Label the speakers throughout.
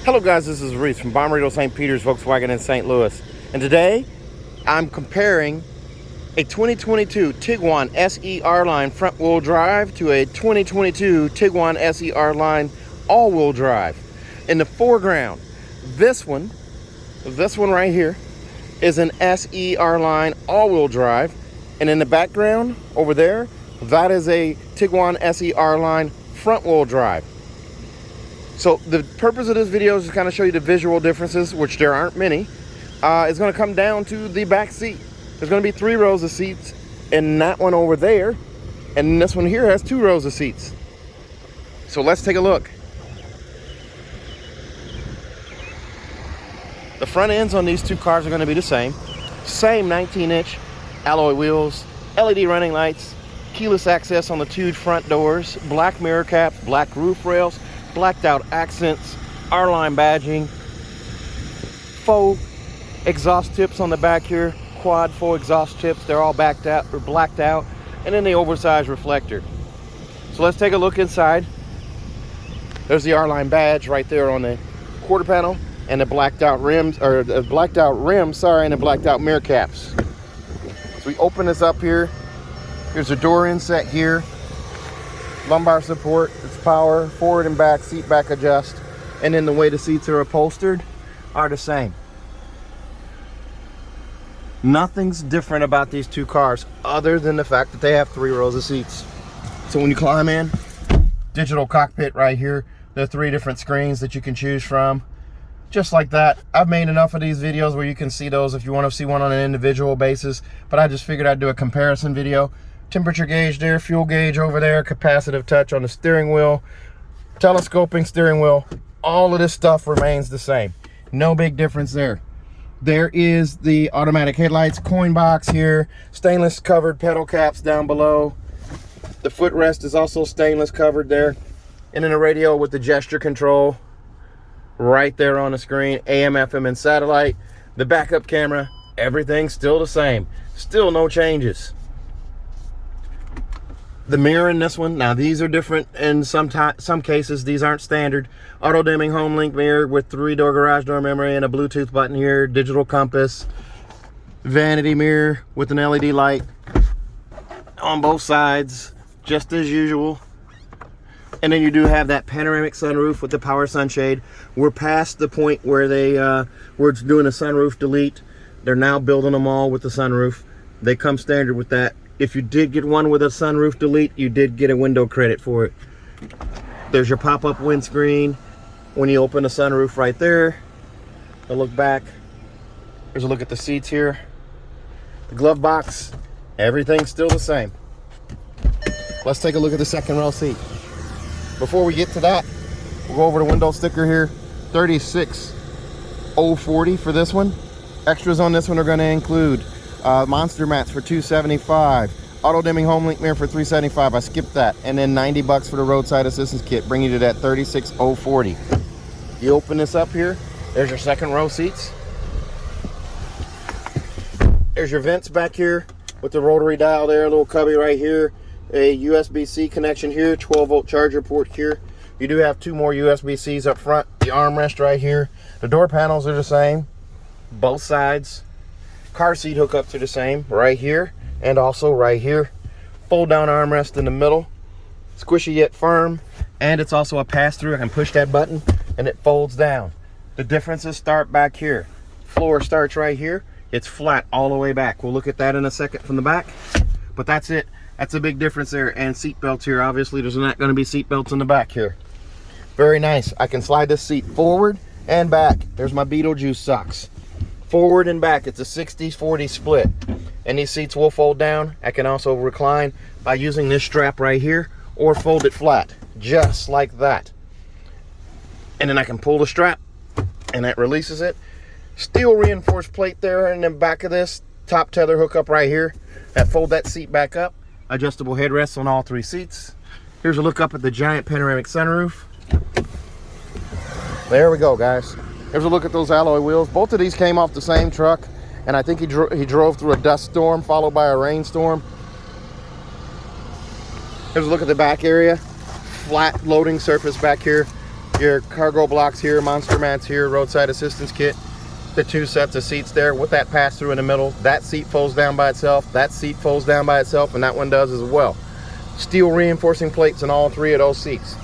Speaker 1: Hello guys, this is Reese from Bommarito St. Peter's Volkswagen in St. Louis. And today, I'm comparing a 2022 Tiguan SE R-Line front-wheel drive to a 2022 Tiguan SE R-Line all-wheel drive. In the foreground, this one right here is an SE R-Line all-wheel drive. And in the background, over there, that is a Tiguan SE R-Line front-wheel drive. So the purpose of this video is to kind of show you the visual differences, which there aren't many. It's going to come down to the back seat. There's going to be 3 rows of seats, and that one over there, and this one here has 2 rows of seats. So let's take a look. The front ends on these 2 cars are going to be the same 19-inch alloy wheels, LED running lights, keyless access on the 2 front doors, black mirror caps, black roof rails, blacked out accents, R-Line badging, faux exhaust tips on the back here, quad faux exhaust tips. They're all backed out or blacked out, and then the oversized reflector. So let's take a look inside. There's the R-Line badge right there on the quarter panel, and the blacked out rims, or the blacked out rims, sorry, and the blacked out mirror caps. So we open this up here. Here's a door inset here. Lumbar support, it's power, forward and back, seat back adjust, and then the way the seats are upholstered are the same. Nothing's different about these 2 cars other than the fact that they have 3 rows of seats. So when you climb in, digital cockpit right here. There are 3 different screens that you can choose from. Just like that. I've made enough of these videos where you can see those if you want to see one on an individual basis, but I just figured I'd do a comparison video. Temperature gauge there, fuel gauge over there, capacitive touch on the steering wheel, telescoping steering wheel. All of this stuff remains the same. No big difference there. There is the automatic headlights, coin box here, stainless covered pedal caps down below. The footrest is also stainless covered there. And then a radio with the gesture control right there on the screen, AM, FM, and satellite. The backup camera, everything's still the same. Still no changes. The mirror in this one, now these are different in some cases. These aren't standard. Auto dimming home link mirror with 3-door garage door memory and a Bluetooth button here, digital compass, vanity mirror with an LED light on both sides, just as usual. And then you do have that panoramic sunroof with the power sunshade. We're past the point where they were doing a sunroof delete. They're now building them all with the sunroof. They come standard with that. If you did get one with a sunroof delete, you did get a window credit for it. There's your pop-up windscreen when you open the sunroof right there. A look back. There's a look at the seats here. The glove box, everything's still the same. Let's take a look at the second row seat. Before we get to that, we'll go over the window sticker here. 36040 for this one. Extras on this one are going to include monster mats for $275, auto dimming home link mirror for $375. I skipped that. And then $90 for the roadside assistance kit, bringing you to that 36040. You open this up here, there's your second row seats. There's your vents back here with the rotary dial there, a little cubby right here, a USB-C connection here, 12-volt charger port here. You do have 2 more USB-Cs up front, the armrest right here. The door panels are the same, both sides. Car seat hookups are the same right here and also right here. Fold down armrest in the middle, squishy yet firm, and it's also a pass-through. I can push that button and it folds down. The differences start back here. Floor starts right here. It's flat all the way back. We'll look at that in a second from the back, but that's it. That's a big difference there. And seat belts here. Obviously there's not going to be seat belts in the back here. Very nice. I can slide this seat forward and back. There's my Beetlejuice socks. Forward and back, it's a 60-40 split. And these seats will fold down. I can also recline by using this strap right here or fold it flat, just like that. And then I can pull the strap and that releases it. Steel reinforced plate there in the back of this, top tether hookup right here. That fold that seat back up. Adjustable headrests on all 3 seats. Here's a look up at the giant panoramic sunroof. There we go, guys. Here's a look at those alloy wheels. Both of these came off the same truck, and I think he drove through a dust storm followed by a rainstorm. Here's a look at the back area. Flat loading surface back here. Your cargo blocks here, monster mats here, roadside assistance kit. The 2 sets of seats there with that pass through in the middle. That seat folds down by itself, that seat folds down by itself, and that one does as well. Steel reinforcing plates in all 3 of those seats.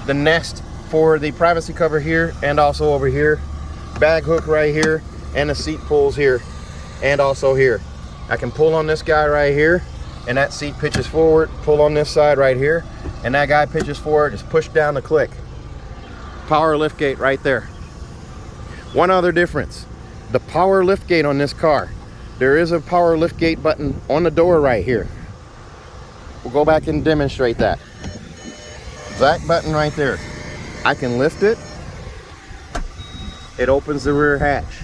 Speaker 1: The nest for the privacy cover here and also over here. Bag hook right here, and the seat pulls here and also here. I can pull on this guy right here, and that seat pitches forward. Pull on this side right here, and that guy pitches forward. Just push down the click. Power lift gate right there. One other difference, the power lift gate on this car. There is a power lift gate button on the door right here. We'll go back and demonstrate that. That button right there. I can lift it. It opens the rear hatch.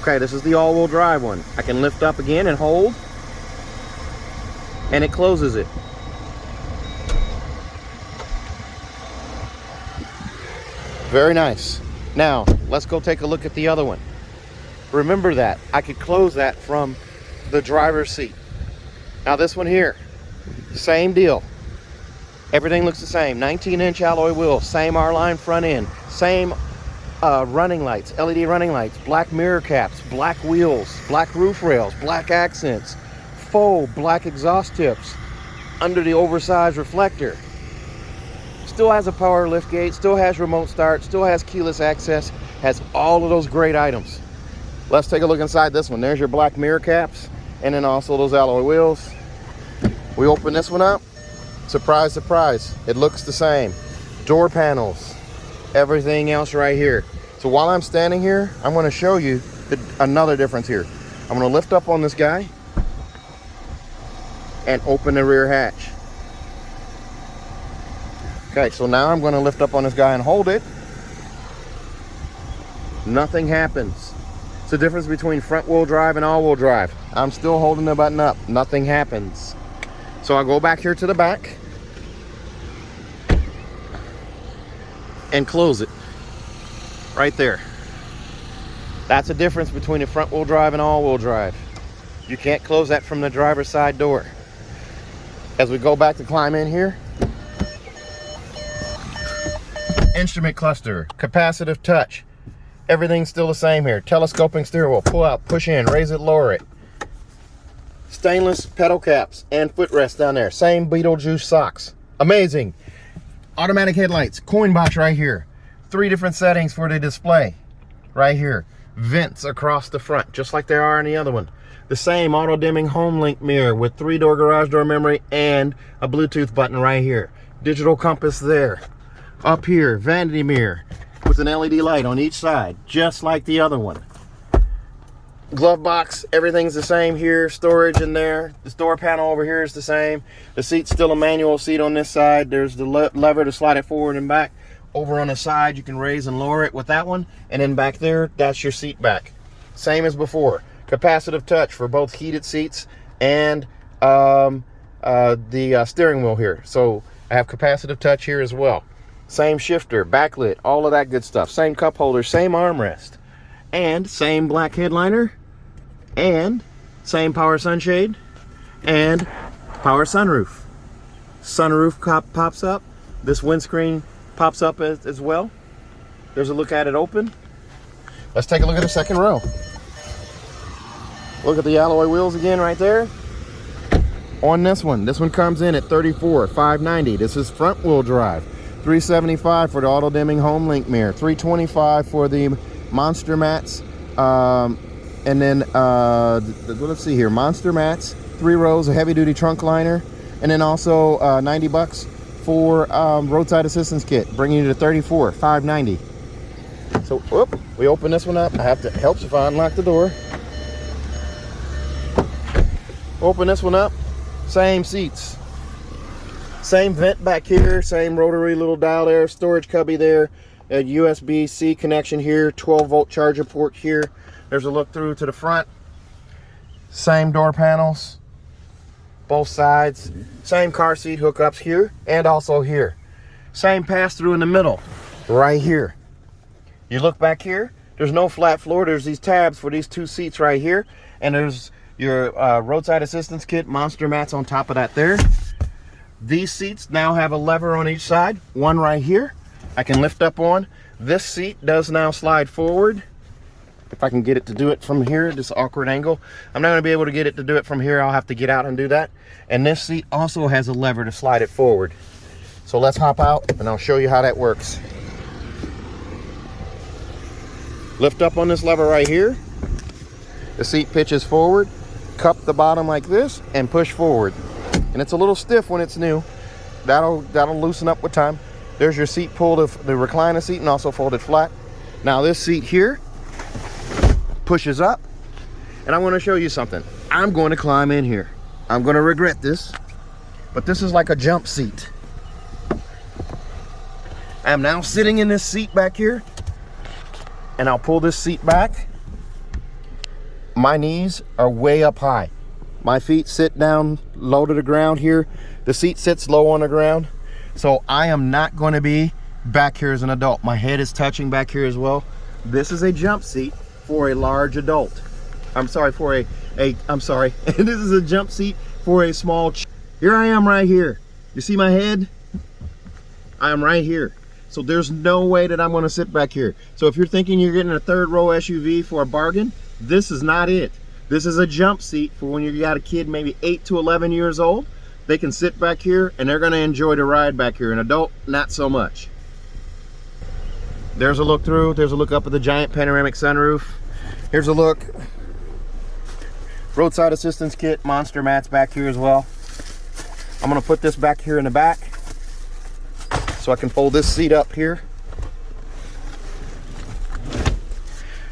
Speaker 1: Okay, this is the all-wheel drive one. I can lift up again and hold, and it closes it. Very nice. Now, let's go take a look at the other one. Remember that, I could close that from the driver's seat. Now this one here, same deal. Everything looks the same. 19-inch alloy wheels, same R-Line front end, same running lights, LED running lights, black mirror caps, black wheels, black roof rails, black accents, faux black exhaust tips, under the oversized reflector. Still has a power lift gate, still has remote start, still has keyless access, has all of those great items. Let's take a look inside this one. There's your black mirror caps, and then also those alloy wheels. We open this one up. Surprise, surprise, it looks the same. Door panels, everything else right here. So while I'm standing here, I'm going to show you another difference here. I'm going to lift up on this guy and open the rear hatch. Okay, so now I'm going to lift up on this guy and hold it. Nothing happens. It's the difference between front wheel drive and all wheel drive. I'm still holding the button up. Nothing happens. So I'll go back here to the back and close it. Right there. That's the difference between a front wheel drive and all wheel drive. You can't close that from the driver's side door. As we go back to climb in here, instrument cluster, capacitive touch, everything's still the same here. Telescoping steering wheel, pull out, push in, raise it, lower it. Stainless pedal caps and footrest down there. Same Beetlejuice socks. Amazing. Automatic headlights, coin box right here. 3 different settings for the display right here. Vents across the front, just like there are in the other one. The same auto dimming home link mirror with 3-door garage door memory and a Bluetooth button right here. Digital compass there. Up here, vanity mirror with an LED light on each side, just like the other one. Glove box, everything's the same here. Storage in there. The door panel over here is the same. The seat's still a manual seat on this side. There's the lever to slide it forward and back. Over on the side, you can raise and lower it with that one. And then back there, that's your seat back. Same as before. Capacitive touch for both heated seats and the steering wheel here. So I have capacitive touch here as well. Same shifter, backlit, all of that good stuff. Same cup holder, same armrest, and same black headliner, and same power sunshade, and power sunroof. Sunroof pops up. This windscreen pops up as well. There's a look at it open. Let's take a look at the second row. Look at the alloy wheels again right there. On this one comes in at $34,590. This is front wheel drive. $375 for the auto dimming home link mirror, $325 for the monster mats, and then let's see here, monster mats, 3 rows of heavy duty trunk liner, and then also $90 for roadside assistance kit, bringing you to $34,590. So whoop, we open this one up. I have to helps if I unlock the door. Open this one up, same seats. Same vent back here, same rotary little dial there, storage cubby there, a USB-C connection here, 12-volt charger port here. There's a look through to the front. Same door panels, both sides. Same car seat hookups here and also here. Same pass-through in the middle, right here. You look back here, there's no flat floor. There's these tabs for these 2 seats right here. And there's your roadside assistance kit, monster mats on top of that there. These seats now have a lever on each side, one right here I can lift up on. This seat does now slide forward. If I can get it to do it from here, this awkward angle. I'm not going to be able to get it to do it from here. I'll have to get out and do that. And this seat also has a lever to slide it forward. So let's hop out and I'll show you how that works. Lift up on this lever right here. The seat pitches forward. Cup the bottom like this and push forward. And it's a little stiff when it's new. That'll loosen up with time. There's your seat pulled, the recliner seat, and also folded flat. Now this seat here pushes up, and I want to show you something. I'm going to climb in here. I'm going to regret this, but this is like a jump seat. I'm now sitting in this seat back here, and I'll pull this seat back. My knees are way up high. My feet sit down low to the ground here. The seat sits low on the ground. So I am not going to be back here as an adult. My head is touching back here as well. This is a jump seat for a large adult. I'm sorry, I'm sorry. This is a jump seat for a small Here I am right here. You see my head? I am right here. So there's no way that I'm going to sit back here. So if you're thinking you're getting a third row SUV for a bargain, this is not it. This is a jump seat for when you got a kid maybe 8 to 11 years old. They can sit back here and they're going to enjoy the ride back here. An adult, not so much. There's a look through. There's a look up at the giant panoramic sunroof. Here's a look. Roadside assistance kit, monster mats back here as well. I'm going to put this back here in the back so I can fold this seat up here.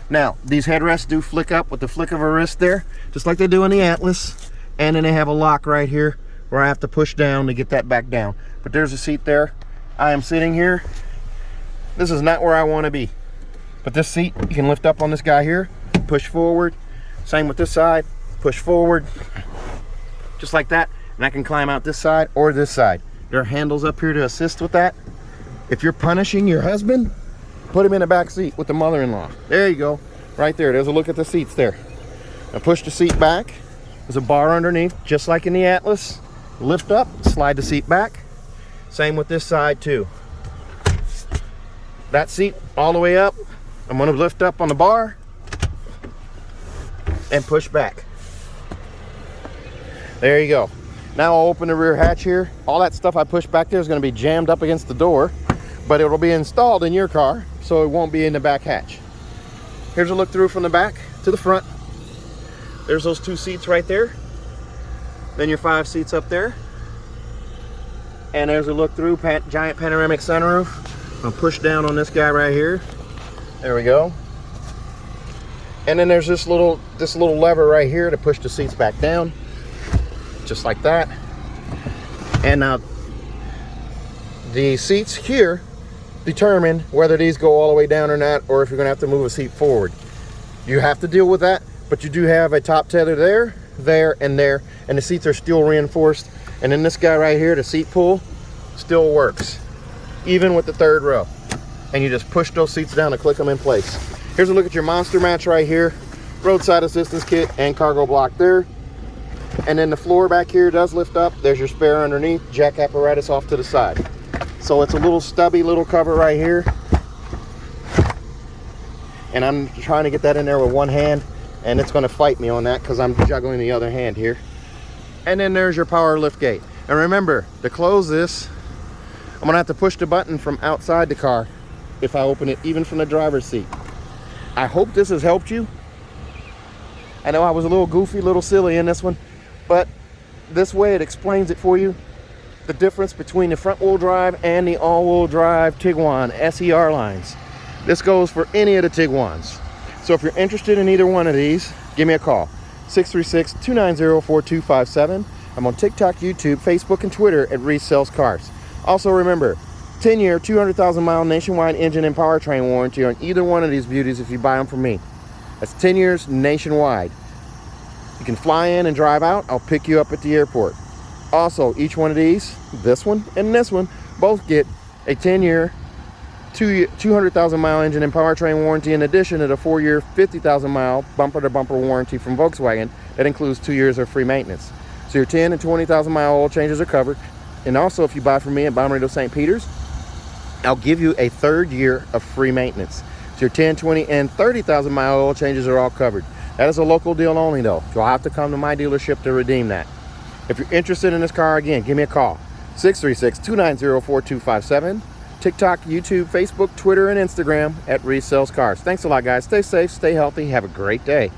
Speaker 1: Now, these headrests do flick up with the flick of a wrist there, just like they do in the Atlas. And then they have a lock right here where I have to push down to get that back down. But there's a seat there. I am sitting here. This is not where I want to be. But this seat, you can lift up on this guy here, push forward. Same with this side, push forward. Just like that. And I can climb out this side or this side. There are handles up here to assist with that. If you're punishing your husband, put him in the back seat with the mother-in-law. There you go. Right there. There's a look at the seats there. Now push the seat back. There's a bar underneath, just like in the Atlas. Lift up, slide the seat back. Same with this side too. That seat all the way up. I'm going to lift up on the bar and push back. There you go. Now I'll open the rear hatch here. All that stuff I push back there is going to be jammed up against the door, but it'll be installed in your car, so it won't be in the back hatch. Here's a look through from the back to the front. There's those 2 seats right there. Then your 5 seats up there. And there's a look through, giant panoramic sunroof. I'll push down on this guy right here. There we go. And then there's this little lever right here to push the seats back down. Just like that. And now the seats here determine whether these go all the way down or not, or if you're going to have to move a seat forward. You have to deal with that, but you do have a top tether there, and there, and the seats are still reinforced. And then this guy right here, the seat pull, still works, even with the 3rd row. And you just push those seats down to click them in place. Here's a look at your monster mats right here, roadside assistance kit and cargo block there. And then the floor back here does lift up. There's your spare underneath, jack apparatus off to the side. So it's a little stubby little cover right here. And I'm trying to get that in there with one hand, and it's going to fight me on that because I'm juggling the other hand here. And then there's your power lift gate. And remember, to close this, I'm going to have to push the button from outside the car if I open it, even from the driver's seat. I hope this has helped you. I know I was a little goofy, a little silly in this one, but this way it explains it for you. The difference between the front wheel drive and the all-wheel drive Tiguan SE R-Lines. This goes for any of the Tiguans. So if you're interested in either one of these, give me a call. 636-290-4257. I'm on TikTok, YouTube, Facebook, and Twitter at Reese Sells Cars. Also remember, 10-year, 200,000-mile nationwide engine and powertrain warranty on either one of these beauties if you buy them from me. That's 10 years nationwide. You can fly in and drive out. I'll pick you up at the airport. Also, each one of these, this one and this one, both get a 10-year, 200,000-mile engine and powertrain warranty in addition to the 4-year, 50,000-mile bumper-to-bumper warranty from Volkswagen that includes 2 years of free maintenance. So your 10 and 20,000-mile oil changes are covered. And also, if you buy from me at Bommarito St. Peter's, I'll give you a 3rd year of free maintenance. So your 10, 20, and 30,000 mile oil changes are all covered. That is a local deal only though. You'll have to come to my dealership to redeem that. If you're interested in this car, again, give me a call. 636-290-4257. TikTok, YouTube, Facebook, Twitter, and Instagram at Reese Sells Cars. Thanks a lot, guys. Stay safe, stay healthy, have a great day.